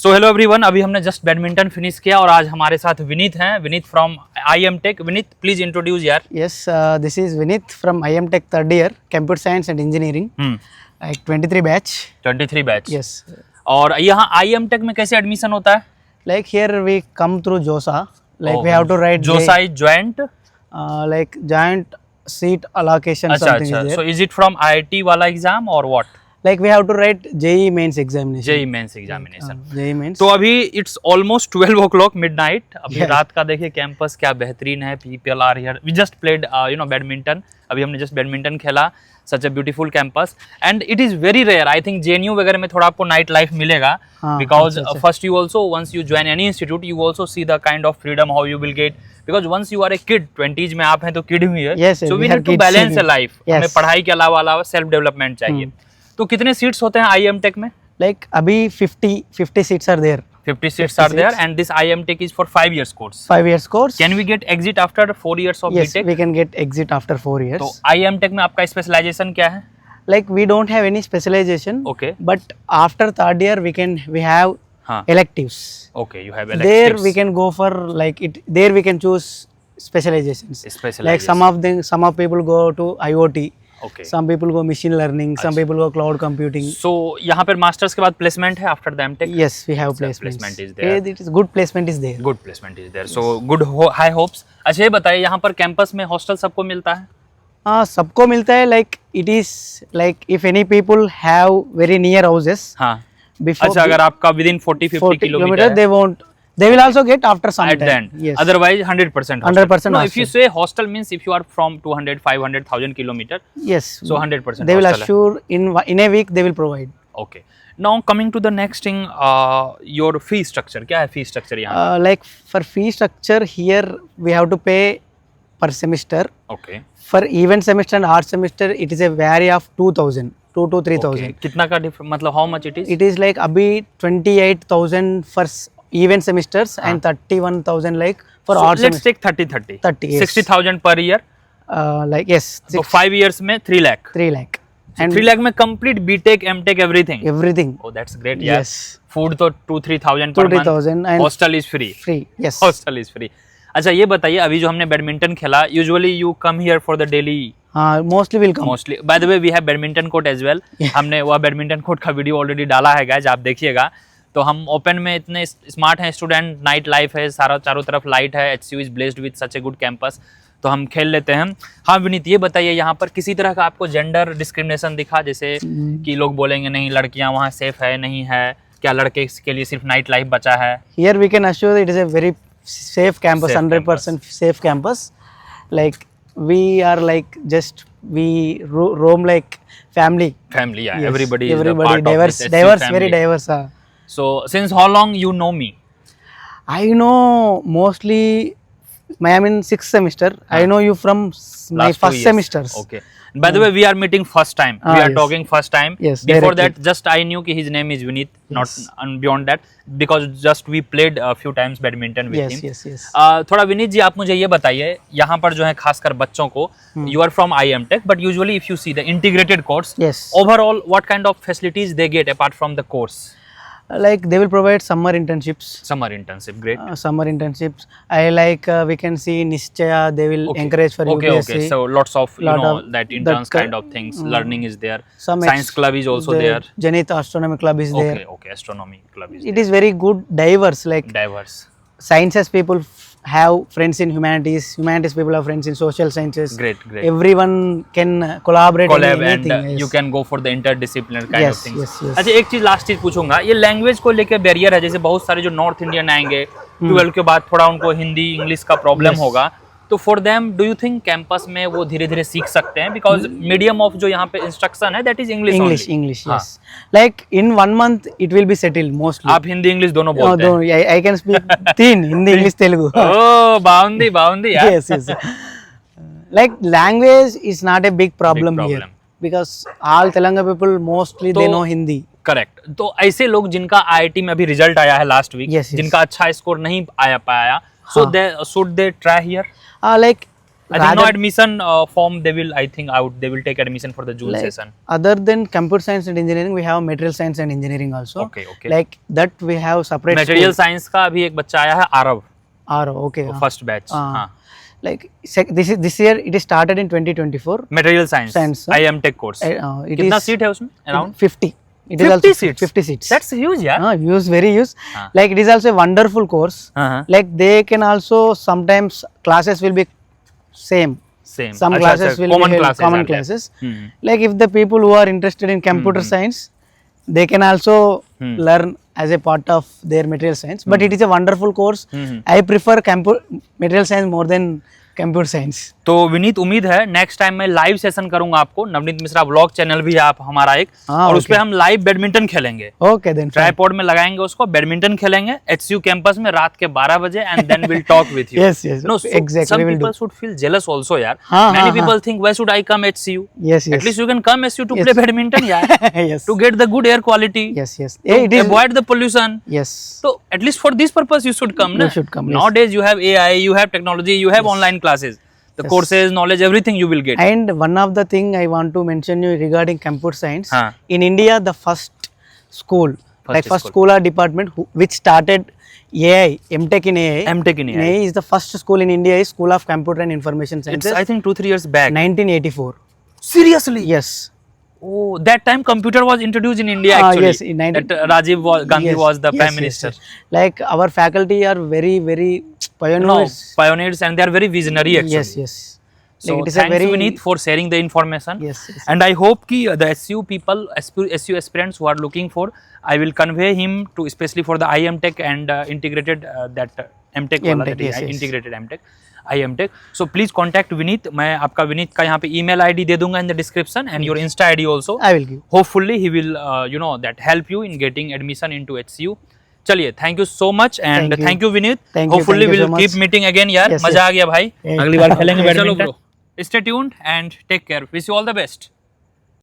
So hello everyone, अभी हमने just badminton finish किया और आज हमारे साथ विनीत हैं। Vineet from IM Tech। Vineet please introduce यार। Yes, this is Vinith from IM Tech third year, Computer Science and Engineering, like 23 batch. 23 batch. Yes, और यहाँ IM Tech में कैसे एडमिशन होता है? like here we come through JOSA, like we have to write JoSAA is joint. like joint seat allocation अच्छा something अच्छा, is so there. Is it from IIT वाला exam और what? Like we have to write JEE mains examination. JEE mains examination. JEE mains. तो अभी it's almost 12 o'clock midnight. अभी Yeah. रात का देखिए कैंपस क्या बेहतरीन है। People are here. We just played badminton. अभी हमने जस्ट बैडमिंटन खेला। Such a beautiful campus and it is very rare. I think JNU वगैरह में थोड़ा आपको नाइट लाइफ मिलेगा, हाँ, बिकॉज अच्छा, अच्छा। First you also once you join any institute you also see the kind of freedom how you will get, because once you are a kid, 20s में आप हैं तो किड हुई है, Yes, so we we are need to kids balance same. Life. हमें Yes. पढ़ाई के अलावा सेल्फ डेवलपमेंट चाहिए। तो कितने सीट्स होते हैं IM Tech में? Like abhi 50 seats are there. 50 seats are there seats. and this IM Tech is for 5 years course. 5 years course. Can we get exit after 4 years of Yes, BTech? we can get exit after 4 years. तो IM Tech में आपका specialisation क्या है? Like we don't have any specialization. Okay. But after third year we have हाँ. electives. Okay, you have There electives. we can go for like it. There we can choose specializations. Specialization. Like some of people go to IoT. Okay. Some people go machine learning. Some people go cloud computing. So यहाँ पर masters के बाद placement है after the MTech? Yes, we have So, placements. placement is there. It is good placement is there. Good placement is there. So good high hopes. अच्छा ये बताइए यहाँ पर कैंपस में हॉस्टल सबको मिलता है? हाँ, सबको मिलता है. Like it is like if any people have very near houses. हाँ। Before अच्छा अगर आपका within 40-50 kilometre they will also get after some at the time. end. Yes. Otherwise 100% 100% No, if you hostel. say hostel means if you are from 200, 500, 1000 kilometer. Yes. So 100% They will hostel है. assure in a week they will provide. Okay. Now coming to the next thing, your fee structure. क्या है fee structure यहाँ? Like for fee structure here we have to pay per semester. Okay. For even semester and art semester it is a vary of 2,000 to 3,000. Okay. कितना का मतलब how much it is? It is like abhi 28,000 for even semesters and 31,000 like for So art let's semester. take 30. 30, yes. 60,000 per year. Like yes, So 5 years में 3 lakh. 3 lakh. So 3 lakh में complete BTech, MTech everything. Everything Oh, that's great. Yeah. Yes. Food तो 2-3,000 per 2,000 month. and Hostel is free. free. Yes. Hostel is free. अच्छा ये बताइए, अभी जो हमने badminton खेला, usually you come here for the daily. Mostly will come. Mostly. By the way, we have badminton court as well. Yeah. हमने वह badminton court का वीडियो ऑलरेडी डाला है गाइस, आप देखिएगा। तो हम ओपन में इतने स्मार्ट हैं स्टूडेंट, नाइट लाइफ है, सारा चारों तरफ लाइट है, HCU is blessed with such a good campus, तो हम खेल लेते हैं। हाँ विनीत ये बताइए, यहाँ पर किसी तरह का आपको जेंडर डिस्क्रिमिनेशन दिखा, जैसे कि लोग बोलेंगे नहीं लड़कियाँ वहाँ सेफ है नहीं है, क्या लड़के के लिए सिर्फ नाइट लाइफ बचा है? Here we can assure that it is a very safe campus, Safe 100% safe campus. Like we are like just we roam like family. Family, yeah. Yes, Everybody is the everybody part diverse, of this HCU diverse, family. very diverse. So since how long you know me? I know mostly. I am in 6th semester. I know you from my Last 2 first years. semesters. Okay. By the way, we are meeting first time. We are Yes. talking first time. Yes, Before directly. that, just I knew कि his name is Vinith, not Yes. and beyond that, because just we played a few times badminton with Yes, him. yes, yes. थोड़ा विनीत जी आप मुझे ये बताइए, यहाँ पर जो है खासकर बच्चों को, you are from IM Tech, but usually if you see the integrated course, Yes. overall what kind of facilities they get apart from the course? Like they will provide summer internships. Summer internship, great. Summer internships. I like we can see Nischaya. They will encourage for Okay, UPSC. okay. So lots of Lot of that interns that kind of things. Learning is there. Some Science club is also there. Janita Astronomy Club is there. Okay, okay. Astronomy club is It is very good, diverse. Like diverse. sciences people have friends in humanities. Humanities people have friends in social sciences. Great, great. Everyone can collaborate. Collab in and anything. you can go for the interdisciplinary kind Yes, of things. yes, yes. अच्छा एक चीज last चीज पूछूंगा, ये language को लेके barrier है, जैसे बहुत सारे जो नॉर्थ इंडियन आएंगे 12 के बाद थोड़ा उनको हिंदी इंग्लिश का प्रॉब्लम होगा, तो for them do you think campus में वो धीरे धीरे सीख सकते हैं, बिकॉज मीडियम ऑफ जो यहाँ पे इंस्ट्रक्शन है that is English English. Yes. Like in 1 month it will be settled mostly. आप हिंदी इंग्लिश दोनों No, बोलते no, I can speak तीन Hindi, English, Telugu. हैं? ओह बाउंदी यार। Yes, yes. Like language is not a big problem here problem. because all Telangana people mostly they तो- know Hindi. Correct. तो ऐसे लोग जिनका IIT में अभी रिजल्ट आया है लास्ट वीक, Yes, yes. जिनका अच्छा स्कोर नहीं आया पाया, so they should they try here? Like I think no rather admission form they will, I think out they will take admission for the June like, session. other than computer science and engineering, we have material science and engineering also. Okay, okay. Like that we have separate Material school. science का अभी एक बच्चा आया है Aarav, Okay. First batch. हाँ. Like this year it is started in 2024. Material science. Science, I am tech course. It कितना is seat है उसमें? Around 50. It is 50 also seats. 50 seats. That's huge, यार. Use very use. Like it is also a wonderful course. Like they can also sometimes classes will be same. Same. Some अच्छा, classes अच्छा, will common be held, classes common are there. classes. Hmm. Like if the people who are interested in computer science, they can also learn as a part of their material science. But it is a wonderful course. I prefer material science more than computer science. तो विनीत, उम्मीद है next time मैं live session करूंगा आपको. Navneet Mishra vlog channel भी है आप हमारा एक, और उस पे हम लाइव बैडमिंटन खेलेंगे. Okay then. fine. ट्राइपॉड में लगाएंगे उसको, बैडमिंटन खेलेंगे HCU कैंपस में रात के 12 बजे, and then will talk with you. Yes, yes. No, Exactly, some we will people do. should feel jealous also, यार. हाँ, Many हाँ, people think why should I come HCU? Yes, yes. At least you can come HCU to Yes. play badminton, यार. Yes. To get the good air quality. Yes, yes. To It is. avoid the pollution. Yes. So at least for this purpose you should come. You na? should come, yes. Nowadays you have AI, you have technology, you have online classes. The courses, knowledge, everything you will get. And one of the thing I want to mention you regarding computer science. हाँ. In India, the first school, First first school. school or department which started AI, MTech in AI. MTech in AI. is the first school in India is School of Computer and Information It's Sciences. I think 2-3 years back. 1984. Seriously? Yes. Oh, that time computer was introduced in India actually. Yes, in 19 that Rajiv Gandhi Yes, was the yes, prime yes, minister. yes. Like our faculty are very, very pioneers. No, pioneers, and they are very visionary actually. Yes, yes. So Like it is thanks a very Vineet for sharing the information. Yes, yes. And I hope ki the SU people, SU aspirants who are looking for, I will convey him to especially for the IM Tech and integrated that MTech वाला, MTech, that is yes, yes. integrated MTech, IM Tech. So please contact Vineet. मैं आपका विनीत का यहाँ पे email ID दे दूंगा in the description, and your Insta ID also. I will give. Hopefully he will that help you in getting admission into HCU. चलिए, thank you so much and thank you Vineet. Thank you, Hopefully thank you we'll so keep much. meeting again यार. Yes, मजा yes. आ गया भाई. Yes. अगली बार खेलेंगे badminton. Stay tuned and take care. Wish you all the best.